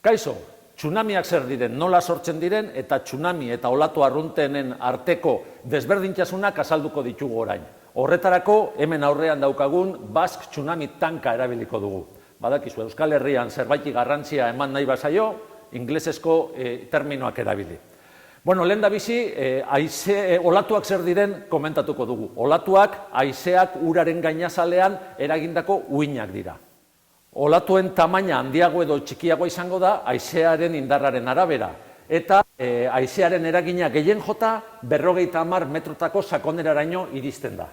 Kaixo, tsunamiak zer diren, nola sortzen diren, eta tsunami eta olatu arruntenen arteko desberdintasunak azalduko ditugu orain. Horretarako, hemen aurrean daukagun Basque Tsunami tanka erabiliko dugu. Badakizu, Euskal Herrian zerbaitik garrantzia eman nahi bazaio, inglesezko terminoak erabili. Bueno, lehen da bizi, olatuak zer diren komentatuko dugu. Olatuak, haizeak uraren gainazalean eragindako uinak dira. Olatuen tamaina handiago edo txikiago izango da haizearen indarraren arabera. Eta haizearen eragina gehien jota 50 metrotako sakoneraraino iristen da.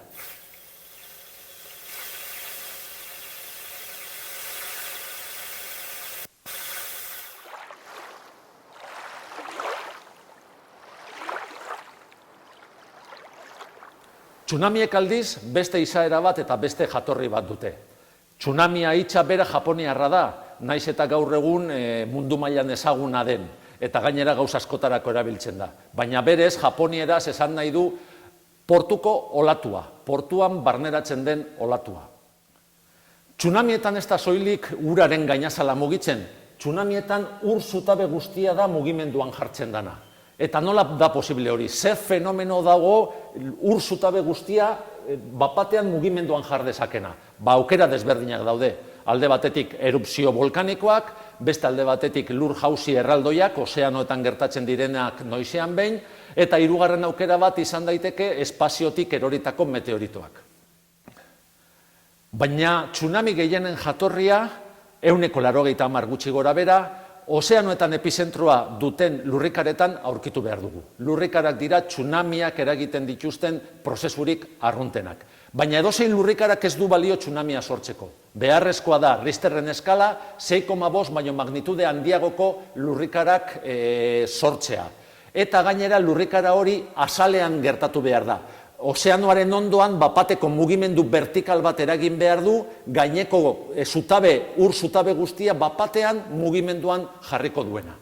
Tsunamiek aldiz beste izaera bat eta beste jatorri bat dute. Tsunamia hitza bera japoniarra da, naiz eta gaur egun mundu mailan ezaguna den, eta gainera gauza askotarako erabiltzen da. Baina berez, japonieraz esan nahi du portuko olatua, portuan barneratzen den olatua. Tsunamietan ez da soilik uraren gainazala mugitzen, tsunamietan ur zutabe guztia da mugimenduan jartzen dana. Eta nola da posible hori? Zer fenomeno dago ur zutabe guztia bapatean mugimenduan jar dezakena? Aukera desberdinak daude. Alde batetik erupzio volkanikoak, beste alde batetik lur jauzi erraldoiak, ozeanoetan gertatzen direnak noizean behin, eta hirugarren aukera bat izan daiteke espaziotik eroritako meteoritoak. Baina tsunami gehienen jatorria, 180 gutxi gora bera, ozeanoetan epizentroa duten lurrikaretan aurkitu behar dugu. Lurrikarak dira tsunamiak eragiten dituzten prozesurik arruntenak. Baina edozein lurrikarak ez du balio tsunamia sortzeko. Beharrezkoa da Richterren eskala 6,5 baino magnitude handiagoko lurrikarak sortzea. Eta gainera lurrikara hori azalean gertatu behar da. Ozeanoaren ondoan bapateko mugimendu vertikal bat eragin behar du, gaineko ur zutabe guztia bapatean mugimenduan jarriko duena.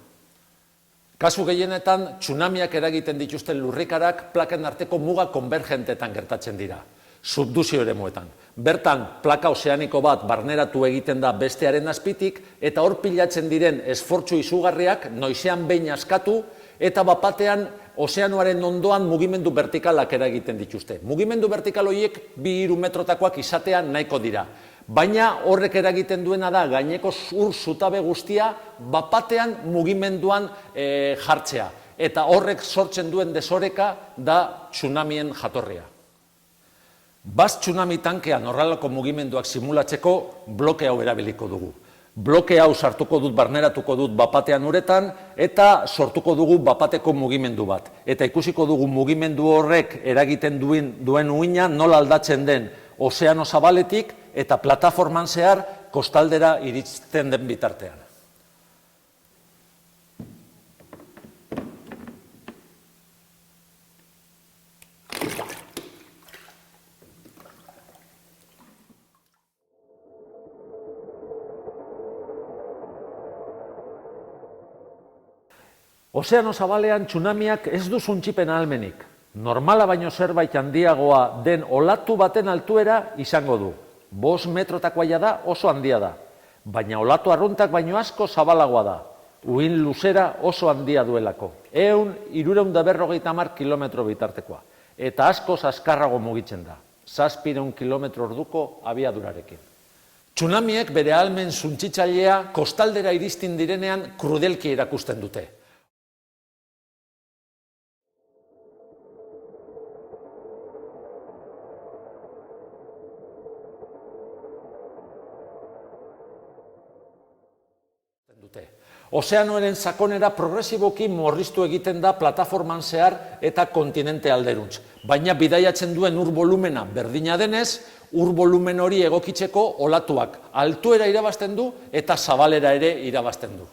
Kasu gehienetan, tsunamiak eragiten dituzten lurrikarak plaken arteko muga konvergentetan gertatzen dira, subduzio eremuetan. Bertan, plaka ozeaniko bat barneratu egiten da bestearen azpitik, eta hor pilatzen diren esfortzu izugarriak noizean behin askatu, eta bapatean ozeanoaren ondoan mugimendu vertikalak eragiten dituzte. Mugimendu vertikal horiek 2-3 metrotakoak izatean nahiko dira. Baina horrek eragiten duena da gaineko ur zutabe guztia bapatean mugimenduan jartzea. Eta horrek sortzen duen desoreka da tsunamien jatorria. Basque Tsunami tankean horrelako mugimenduak simulatzeko bloke hau erabiliko dugu. Bloke hau sartuko dut, barneratuko dut bapatean uretan, eta sortuko dugu bapateko mugimendu bat. Eta ikusiko dugu mugimendu horrek eragiten duen uina nola aldatzen den ozeano zabaletik eta plataforman zehar kostaldera iristen den bitartean. Ozeano zabalean tsunamiak ez du suntsipen ahalmenik. Normala baino zerbait handiagoa den olatu baten altuera izango du. 5 metrotakoa da oso handia da. Baina olatu arruntak baino asko zabalagoa da. Uhin luzera oso handia duelako. 350 kilometro bitartekoa. Eta asko azkarrago mugitzen da. 700 kilometro orduko abiadurarekin. Tsunamiek bere ahalmen suntsitzailea kostaldera iristen direnean krudelki erakusten dute. Ozeanoaren sakonera progresiboki murriztu egiten da plataforman zehar eta kontinente alderuntz. Baina bidaiatzen duen ur volumena berdina denez, ur volumen hori egokitzeko olatuak altuera irabazten du eta zabalera ere irabazten du.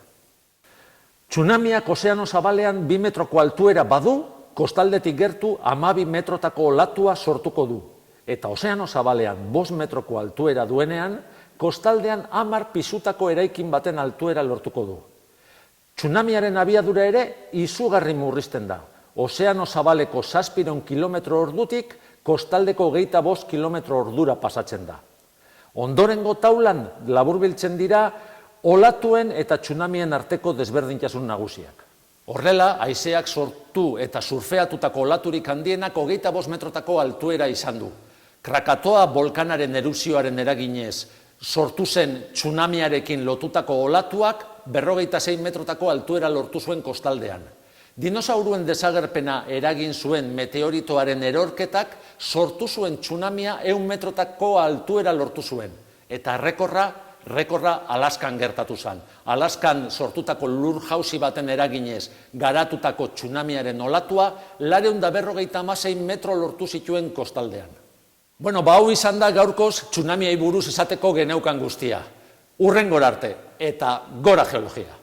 Tsunamiak ozeano zabalean 2 metroko altuera badu, kostaldetik gertu 12 metrotako olatua sortuko du. Eta ozeano zabalean 5 metroko altuera duenean, kostaldean 10 pisutako eraikin baten altuera lortuko du. Tsunamiaren abiadura ere izugarri murrizten da. Ozeano zabaleko 700 kilometro ordutik kostaldeko 25 kilometro ordura pasatzen da. Ondorengo taulan laburbiltzen dira olatuen eta tsunamien arteko desberdintasun nagusiak. Horrela, haizeak sortu eta surfeatutako olaturik handienak 25 metrotako altuera izan du. Krakatoa bolkanaren erupzioaren eraginez sortu zen tsunamiarekin lotutako olatuak 56 metrotako altuera lortu zuen kostaldean. Dinosauruen desagerpena eragin zuen meteoritoaren erorketak sortu zuen tsunamia 100 metrotako altuera lortu zuen. Eta rekorra Alaskan gertatu zen. Alaskan sortutako lur jausi baten eraginez garatutako tsunamiaren olatua 456 metro lortu zituen kostaldean. Hau izan da gaurkoz tsunamiei buruz esateko geneukan guztia. Hurrengora arte eta gora geologia!